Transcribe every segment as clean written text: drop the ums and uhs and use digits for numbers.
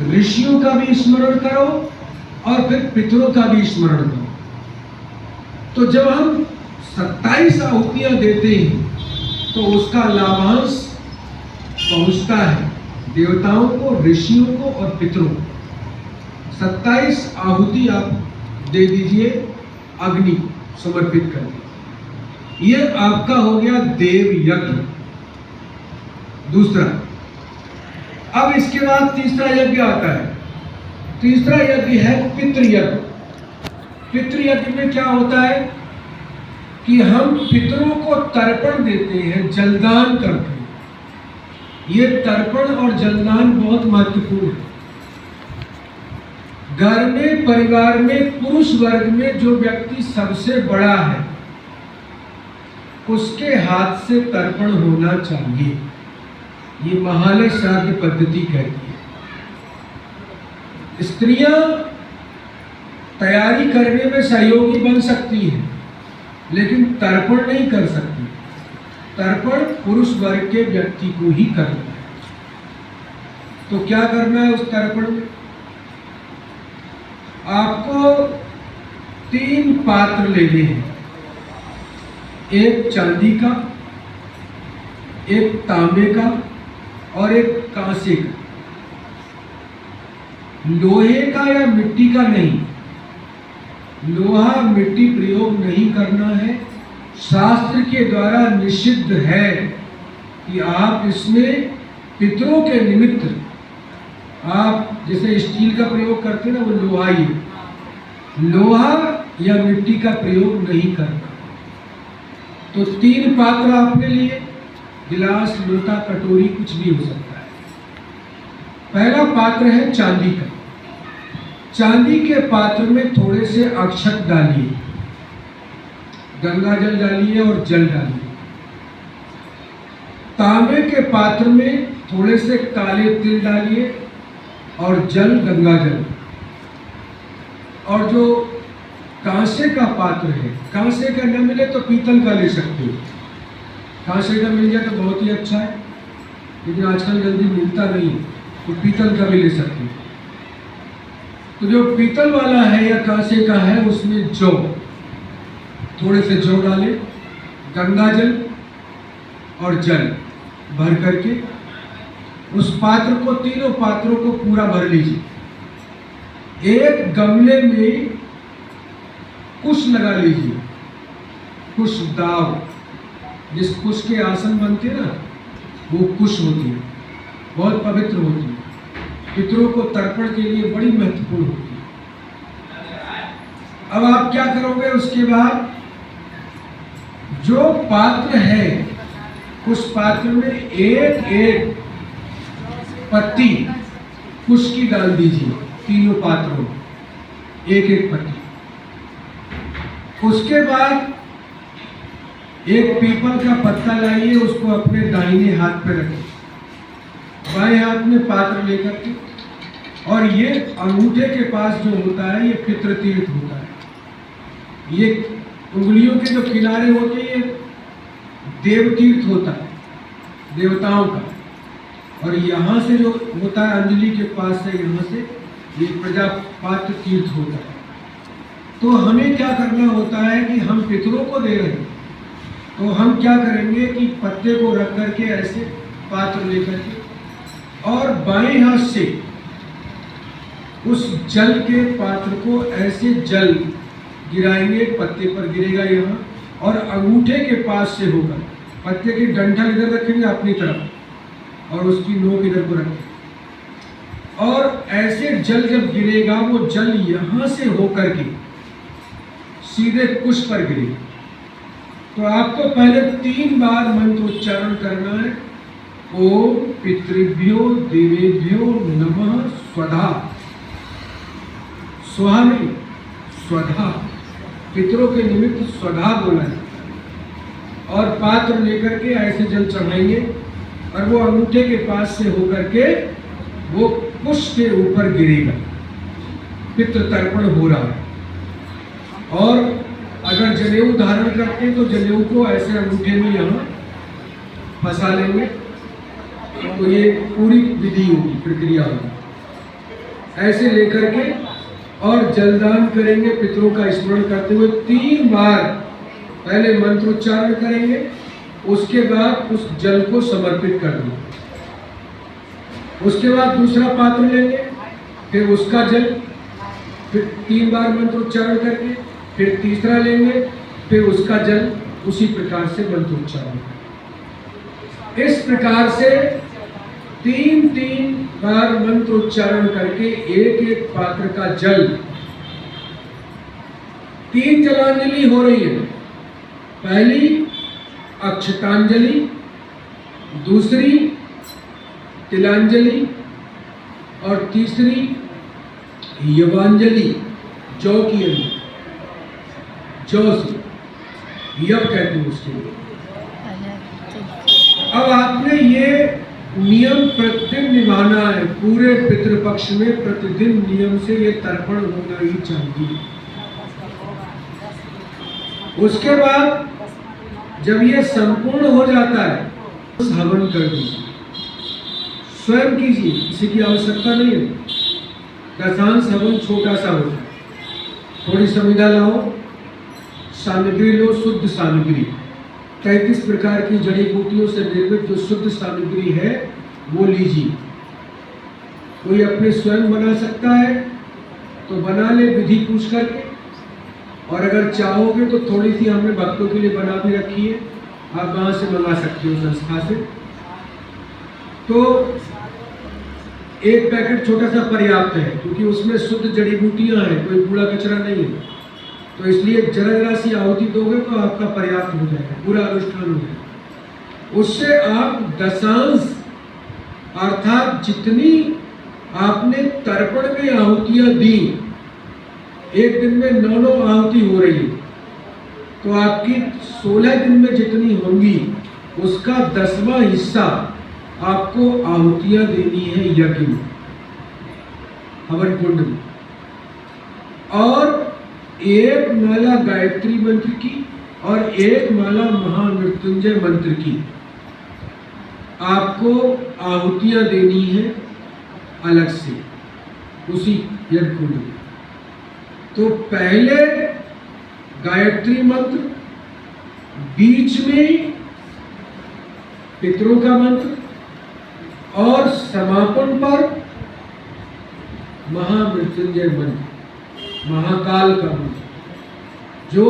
ऋषियों का भी स्मरण करो और फिर पितरों का भी स्मरण करो। तो जब हम 27 आहुतियां देते हैं तो उसका लाभांश पहुंचता है देवताओं को, ऋषियों को और पितरों को। 27 आहुति आप दे दीजिए, अग्नि समर्पित कर दीजिए। यह आपका हो गया देव यज्ञ। दूसरा, अब इसके बाद तीसरा यज्ञ आता है। तीसरा यज्ञ है पितृयज्ञ। पितृयज्ञ में क्या होता है कि हम पितरों को तर्पण देते हैं, जलदान करते हैं। ये तर्पण और जलदान बहुत महत्वपूर्ण है। घर में, परिवार में, पुरुष वर्ग में जो व्यक्ति सबसे बड़ा है उसके हाथ से तर्पण होना चाहिए। ये महालय श्राद्ध पद्धति कहती है। स्त्रियां तैयारी करने में सहयोगी बन सकती हैं, लेकिन तर्पण नहीं कर सकती। तर्पण पुरुष वर्ग के व्यक्ति को ही करना है। तो क्या करना है उस तर्पण में? आपको 3 पात्र लेने हैं, एक चांदी का, एक तांबे का और एक कांसे का। लोहे का या मिट्टी का नहीं। लोहा मिट्टी प्रयोग नहीं करना है। शास्त्र के द्वारा निषिद्ध है कि आप इसमें पितरों के निमित्त, आप जैसे स्टील का प्रयोग करते हैं ना, वो लोहा ही है। लोहा या मिट्टी का प्रयोग नहीं करना। तो 3 पात्र आपने लिए, गिलास, लोटा, कटोरी, कुछ भी हो सकता है। पहला पात्र है चांदी का। चांदी के पात्र में थोड़े से अक्षत डालिए, गंगा जल डालिए और जल डालिए। तांबे के पात्र में थोड़े से काले तिल डालिए और जल, गंगा जल। और जो कांसे का पात्र है, कांसे का न मिले तो पीतल का ले सकते हो। कांसे का मिल जाए तो बहुत ही अच्छा है, लेकिन आजकल जल्दी मिलता नहीं है, तो पीतल का भी ले सकते हो। तो जो पीतल वाला है या कांसे का है उसमें जौ, थोड़े से जौ डालें, गंगा जल और जल भर करके उस पात्र को, तीनों पात्रों को पूरा भर लीजिए। एक गमले में कुश लगा लीजिए, कुश दाव, जिस कुश के आसन बनते हैं ना, वो कुश होती है, बहुत पवित्र होती है, पितरों को तर्पण के लिए बड़ी महत्वपूर्ण होती है। अब आप क्या करोगे? उसके बाद जो पात्र है उस पात्र में एक पत्ती कुश की डाल दीजिए, तीनों पात्रों में एक पत्ती। उसके बाद एक पीपल का पत्ता लाइए, उसको अपने दाहिने हाथ पे रखिए, बाएं हाथ में पात्र लेकर के। और ये अंगूठे के पास जो होता है ये पितृ तीर्थ होता है। ये उंगलियों के जो किनारे होते हैं ये देव तीर्थ होता है, देवताओं का। और यहाँ से जो होता है अंजलि के पास से, यहाँ से ये प्रजापात्र तीर्थ होता है। तो हमें क्या करना होता है कि हम पितरों को दे रहे हैं, तो हम क्या करेंगे कि पत्ते को रख करके ऐसे पात्र लेकर के और बाएं हाथ से उस जल के पात्र को ऐसे जल गिराएंगे, पत्ते पर गिरेगा यहाँ, और अंगूठे के पास से होकर पत्ते की डंठल इधर रखेंगे अपनी तरफ और उसकी नोक इधर को रखेंगे, और ऐसे जल जब गिरेगा वो जल यहाँ से होकर के सीधे कुश पर गिरेगा। तो आपको पहले 3 बार मंत्रोच्चारण करना है। ओम पितृभ्यो देवेभ्यो नमः स्वधा। स्वाहा नहीं, स्वधा, पितरों के निमित्त स्वधा बोला है। और पात्र लेकर के ऐसे जल चढ़ाएंगे और वो अंगूठे के पास से होकर के वो कुश के ऊपर गिरेगा। पितृ तर्पण हो रहा है। और अगर जनेऊ धारण करते हैं तो जनेऊ को ऐसे अंगूठे में यहाँ फंसा लेंगे। तो ये पूरी विधि होगी, प्रक्रिया होगी। ऐसे लेकर के और जलदान करेंगे पितरों का स्मरण करते हुए 3 बार। पहले मंत्रोच्चारण करेंगे, उसके बाद उस जल को समर्पित कर देंगे। उसके बाद दूसरा पात्र लेंगे, फिर उसका जल, फिर 3 बार मंत्रोच्चारण करके, फिर तीसरा लेंगे, फिर उसका जल, उसी प्रकार से मंत्रोच्चारण। इस प्रकार से 3-3 बार मंत्रोच्चारण करके एक एक पात्र का जल, 3 जलांजलि हो रही है। पहली अक्षतांजलि, दूसरी तिलांजलि और तीसरी यवांजलि, जौ की अंजलि, जौ से यव कहते हैं उसके लिए। अब आपने ये नियम प्रतिदिन निभाना है। पूरे पितृपक्ष में प्रतिदिन नियम से ये तर्पण होना ही चाहिए। उसके बाद जब ये संपूर्ण हो जाता है तो हवन कर दीजिए, स्वयं कीजिए, किसी की आवश्यकता नहीं है। दशांश हवन छोटा सा होता है। थोड़ी संविदा लाओ, सामग्री लो, शुद्ध सामग्री, 33 प्रकार की जड़ी बूटियों से निर्मित जो शुद्ध सामग्री है वो लीजिए। कोई अपने स्वयं बना सकता है तो बना ले विधि पूछ करके, और अगर चाहोगे तो थोड़ी सी हमने भक्तों के लिए बना भी रखी है, आप वहाँ से मंगा सकते हो संस्था से। तो एक पैकेट छोटा सा पर्याप्त है, क्योंकि उसमें शुद्ध जड़ी बूटियाँ हैं, कोई कूड़ा कचरा नहीं है। तो इसलिए जरा जरा सी आहुति दोगे तो आपका पर्याप्त हो जाएगा, पूरा अनुष्ठान हो जाएगा। उससे आप दशांश अर्थात जितनी आपने तर्पण में आहुतियाँ दी, एक दिन में 9 आहुति हो रही है, तो आपकी 16 दिन में जितनी होंगी उसका 10वां हिस्सा आपको आहुतियाँ देनी है यज्ञ में, हवन कुंड में। और एक माला गायत्री मंत्र की और एक माला महामृत्युंजय मंत्र की आपको आहुतियां देनी है अलग से उसी यज्ञ कुंड में। तो पहले गायत्री मंत्र, बीच में पितरों का मंत्र और समापन पर महामृत्युंजय मंत्र, महाकाल का मंत्र, जो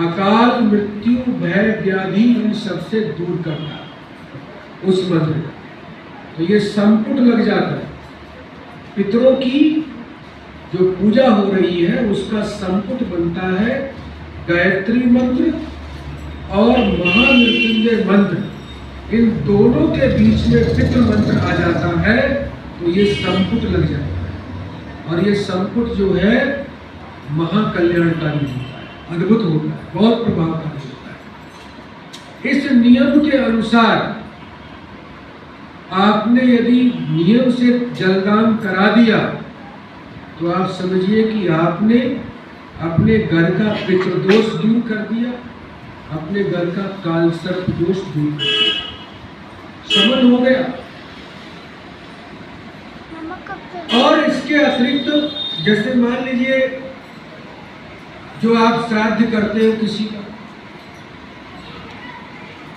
अकाल मृत्यु भय व्याधि इन सबसे दूर करता है उस मंत्र का। तो ये संपुट लग जाता है। पितरों की जो पूजा हो रही है उसका संपुट बनता है गायत्री मंत्र और महामृत्युंजय मंत्र। इन दोनों के बीच में पितृ मंत्र आ जाता है तो ये संपुट लग जाता है। और ये संपुट जो है महाकल्याणकारी होता है, अद्भुत होता है, बहुत प्रभावकारी होता है। इस नियम के अनुसार आपने यदि नियम से जलदान करा दिया तो आप समझिए कि आपने अपने घर का पितृदोष दूर कर दिया, अपने घर का काल सर्प दोष दूर कर दिया, शमन हो गया। और इसके अतिरिक्त जैसे मान लीजिए जो आप श्राद्ध करते हो किसी का,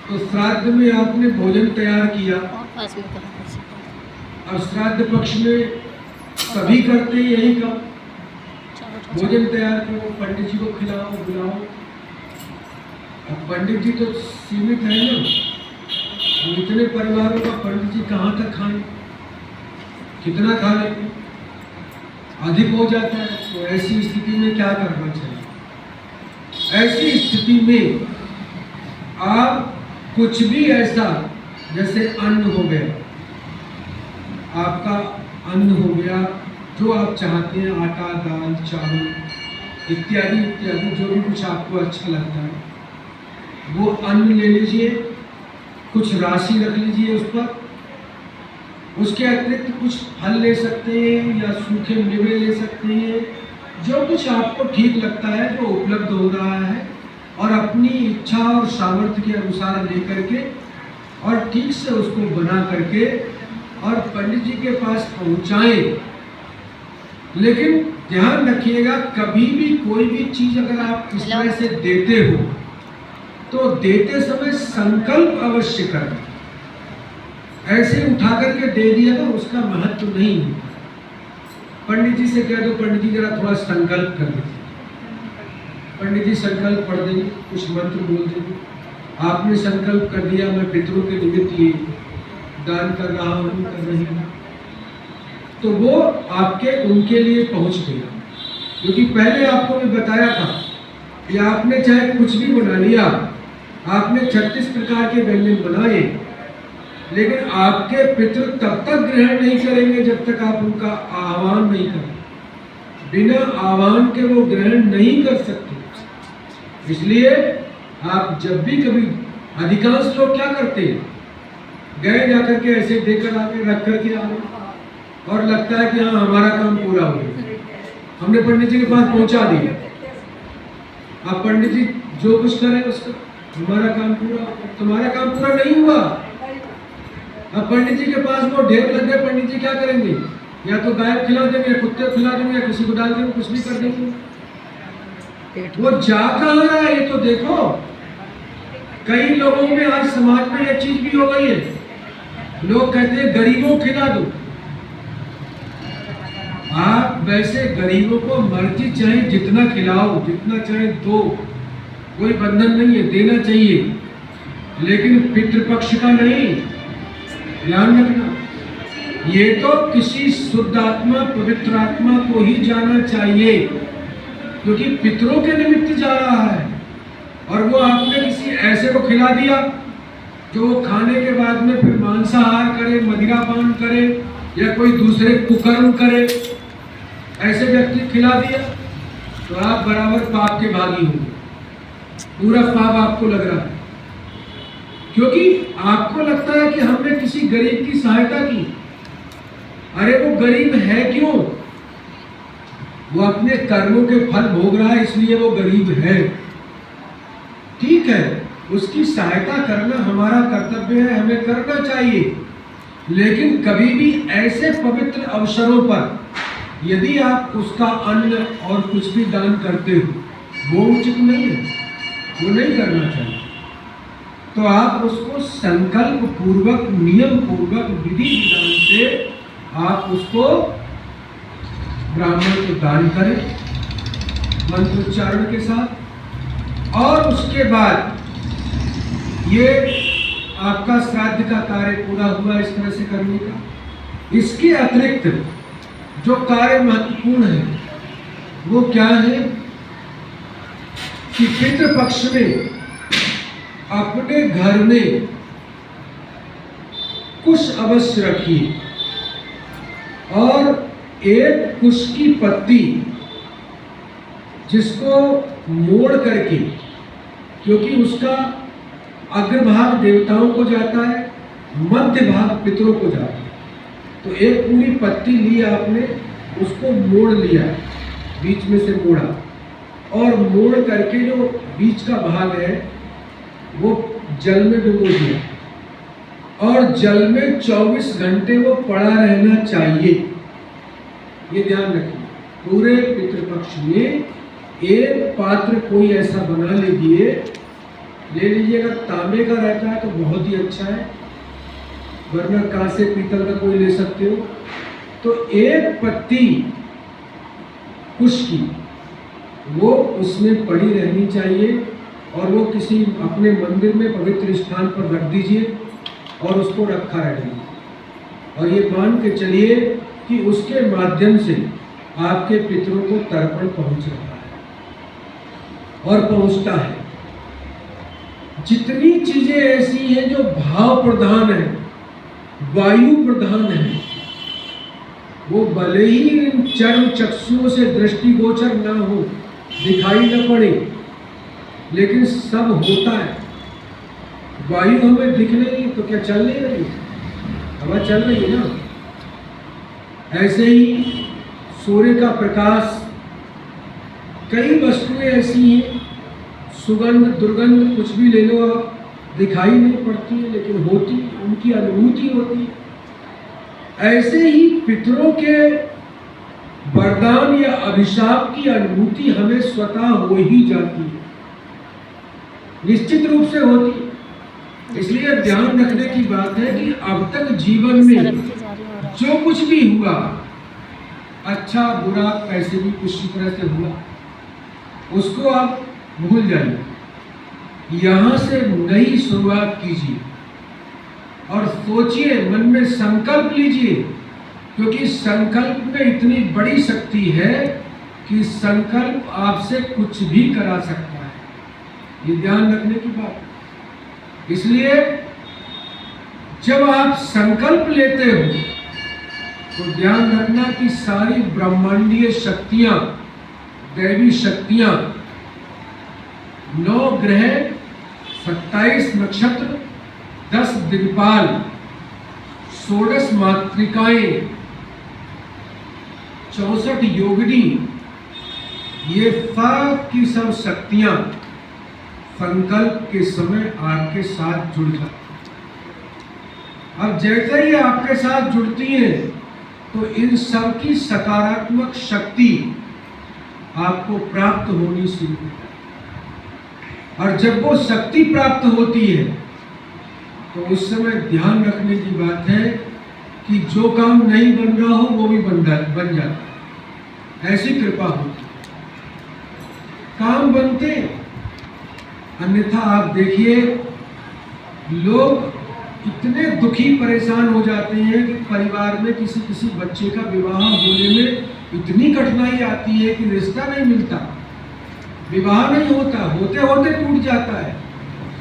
तो श्राद्ध में आपने भोजन तैयार किया। अब श्राद्ध पक्ष में सभी करते हैं यही काम, भोजन तैयार करो, पंडित जी को खिलाओ बुलाओ। अब पंडित जी तो सीमित है ना, इतने परिवारों का पंडित जी कहाँ तक खाएं, कितना खा लेते, अधिक हो जाता है। तो ऐसी स्थिति में क्या करना चाहिए? ऐसी स्थिति में आप कुछ भी ऐसा, जैसे अन्न हो गया, आपका अन्न हो गया जो आप चाहते हैं, आटा, दाल, चावल इत्यादि इत्यादि, जो भी कुछ आपको अच्छा लगता है वो अन्न ले लीजिए, कुछ राशि रख लीजिए उस पर। उसके अतिरिक्त कुछ फल ले सकते हैं या सूखे मेवे ले सकते हैं, जो कुछ आपको ठीक लगता है, जो उपलब्ध हो रहा है, और अपनी इच्छा और सामर्थ्य के अनुसार लेकर के और ठीक से उसको बना करके और पंडित जी के पास पहुँचाएं। लेकिन ध्यान रखिएगा, कभी भी कोई भी चीज अगर आप इस तरह से देते हो तो देते समय संकल्प अवश्य करना। ऐसे उठा करके दे दिया ना, उसका महत्व नहीं है। पंडित जी से कह दो, पंडित जी जरा थोड़ा संकल्प कर दीजिए, पंडित जी संकल्प पढ़ देंगे, कुछ मंत्र बोल देंगे, आपने संकल्प कर दिया मैं पितरों के निमित्त ये दान कर रहा हूँ, कर रही हूँ, तो वो आपके उनके लिए पहुंच गया। क्योंकि पहले आपको मैं बताया था कि आपने चाहे कुछ भी बना लिया, आपने 36 प्रकार के व्यंजन बनाए, लेकिन आपके पितृ तब तक ग्रहण नहीं करेंगे जब तक आप उनका आह्वान नहीं करें। बिना आह्वान के वो ग्रहण नहीं कर सकते। इसलिए आप जब भी कभी, अधिकांश लोग क्या करते हैं, गए जाकर के ऐसे देकर आके रख कर के आ गए और लगता है कि हाँ हमारा काम पूरा हो गया, हमने पंडित जी के पास पहुंचा दिया। आप पंडित जी जो कुछ करें उसका हमारा काम पूरा, तुम्हारा काम पूरा नहीं हुआ। अब पंडित जी के पास वो ढेर लग गए, पंडित जी क्या करेंगे, या तो गाय खिला देंगे, या कुत्ते खिला देंगे, या किसी को डाल देंगे, कुछ भी कर देंगे। वो जा कहाँ रहा है ये तो देखो। कई लोगों में आज समाज में यह चीज भी हो गई है, लोग कहते हैं गरीबों खिला दो। आप वैसे गरीबों को मर्जी चाहे जितना खिलाओ, जितना चाहे दो, कोई बंधन नहीं है, देना चाहिए, लेकिन पितृपक्ष का नहीं। ध्यान रखना, ये तो किसी शुद्ध आत्मा, पवित्र आत्मा को ही जाना चाहिए, क्योंकि पितरों के निमित्त जा रहा है। और वो आपने किसी ऐसे को खिला दिया जो खाने के बाद में फिर मांसाहार करे, मदिरापान करे, या कोई दूसरे कुकर्म करे, ऐसे व्यक्ति खिला दिया तो आप बराबर पाप के भागी होंगे। पूरा पाप आपको लग रहा है, क्योंकि आपको लगता है कि हमने किसी गरीब की सहायता की। अरे वो गरीब है क्यों? वो अपने कर्मों के फल भोग रहा है, इसलिए वो गरीब है। ठीक है, उसकी सहायता करना हमारा कर्तव्य है, हमें करना चाहिए, लेकिन कभी भी ऐसे पवित्र अवसरों पर यदि आप उसका अन्न और कुछ भी दान करते हो वो उचित नहीं है, वो नहीं करना चाहिए। तो आप उसको संकल्प पूर्वक, नियम पूर्वक, विधि विधान से आप उसको ब्राह्मण को दान करें मंत्रोच्चारण के साथ। और उसके बाद ये आपका श्राद्ध का कार्य पूरा हुआ इस तरह से करने का। इसके अतिरिक्त जो कार्य महत्वपूर्ण है वो क्या है कि पितृपक्ष में अपने घर में कुश अवश्य रखिए और एक कुश की पत्ती जिसको मोड़ करके, क्योंकि उसका अग्रभाग देवताओं को जाता है, मध्य भाग पितरों को जाता है, तो एक पूरी पत्ती ली आपने, उसको मोड़ लिया, बीच में से मोड़ा, और मोड़ करके जो बीच का भाग है वो जल में डुबो दिया और जल में 24 घंटे वो पड़ा रहना चाहिए। ये ध्यान रखिए। पूरे पितृपक्ष में एक पात्र कोई ऐसा बना लीजिए, ले लीजिएगा, तांबे का रहता है तो बहुत ही अच्छा है, वरना कांसे पीतल का कोई ले सकते हो। तो एक पत्ती कुश की वो उसमें पड़ी रहनी चाहिए और वो किसी अपने मंदिर में पवित्र स्थान पर रख दीजिए और उसको रखा रहेगा। और ये मान के चलिए कि उसके माध्यम से आपके पितरों को तर्पण पहुंच रहा है और पहुंचता है। जितनी चीजें ऐसी हैं जो भाव प्रधान है, वायु प्रधान है, वो भले ही इन चर्म चक्षुओं से दृष्टिगोचर ना हो, दिखाई न पड़े, लेकिन सब होता है। वायु हमें दिख नहीं तो क्या चल नहीं रही? हवा चल रही है ना। ऐसे ही सूर्य का प्रकाश, कई वस्तुएं ऐसी हैं, सुगंध दुर्गंध कुछ भी ले लो आप, दिखाई नहीं पड़ती है लेकिन होती, उनकी अनुभूति होती है। ऐसे ही पितरों के वरदान या अभिशाप की अनुभूति हमें स्वतः हो ही जाती है, निश्चित रूप से होती है। इसलिए ध्यान रखने की बात है कि अब तक जीवन में जो कुछ भी हुआ, अच्छा बुरा कैसे भी किसी तरह से हुआ, उसको आप भूल जाइए, यहां से नई शुरुआत कीजिए और सोचिए, मन में संकल्प लीजिए, क्योंकि संकल्प में इतनी बड़ी शक्ति है कि संकल्प आपसे कुछ भी करा सकता है। ये ध्यान रखने की बात है। इसलिए जब आप संकल्प लेते हो तो ध्यान रखना कि सारी ब्रह्मांडीय शक्तियां, दैवी शक्तियां, 9 ग्रह, 27 नक्षत्र, 10 दिक्पाल, 16 मातृकाएं, 64 योगिनी, ये सब की सब शक्तियां संकल्प के समय आपके साथ जुड़ जाती। अब जैसे ही आपके साथ जुड़ती हैं तो इन सब की सकारात्मक शक्ति आपको प्राप्त होनी शुरू होती है। और जब वो शक्ति प्राप्त होती है तो उस समय ध्यान रखने की बात है कि जो काम नहीं बन रहा हो वो भी बन जाता है। ऐसी कृपा होती है, काम बनते, अन्यथा आप देखिए लोग इतने दुखी परेशान हो जाते हैं कि परिवार में किसी बच्चे का विवाह होने में इतनी कठिनाई आती है कि रिश्ता नहीं मिलता, विवाह नहीं होता, होते होते टूट जाता है,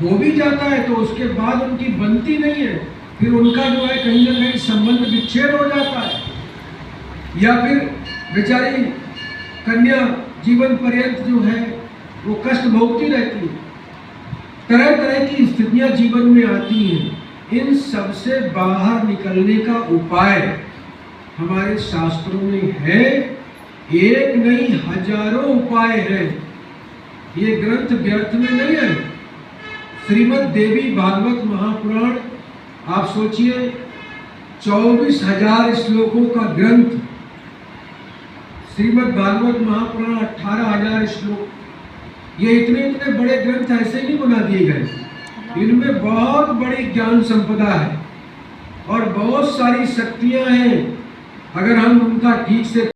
हो भी जाता है तो उसके बाद उनकी बनती नहीं है, फिर उनका जो है कहीं ना कहीं संबंध विच्छेद हो जाता है, या फिर बेचारी कन्या जीवन पर्यंत जो है वो कष्ट भोगती रहती है। तरह तरह की स्थितियां जीवन में आती हैं। इन सब से बाहर निकलने का उपाय हमारे शास्त्रों में है, एक नहीं हजारों उपाय हैं। ये ग्रंथ व्यर्थ में नहीं है। श्रीमद् देवी भागवत महापुराण, आप सोचिए 24,000 श्लोकों का ग्रंथ, श्रीमद् भागवत महापुराण 18,000 श्लोक, ये इतने इतने बड़े ग्रंथ ऐसे नहीं बना दिए गए, इनमें बहुत बड़ी ज्ञान संपदा है और बहुत सारी शक्तियां हैं। अगर हम उनका ठीक से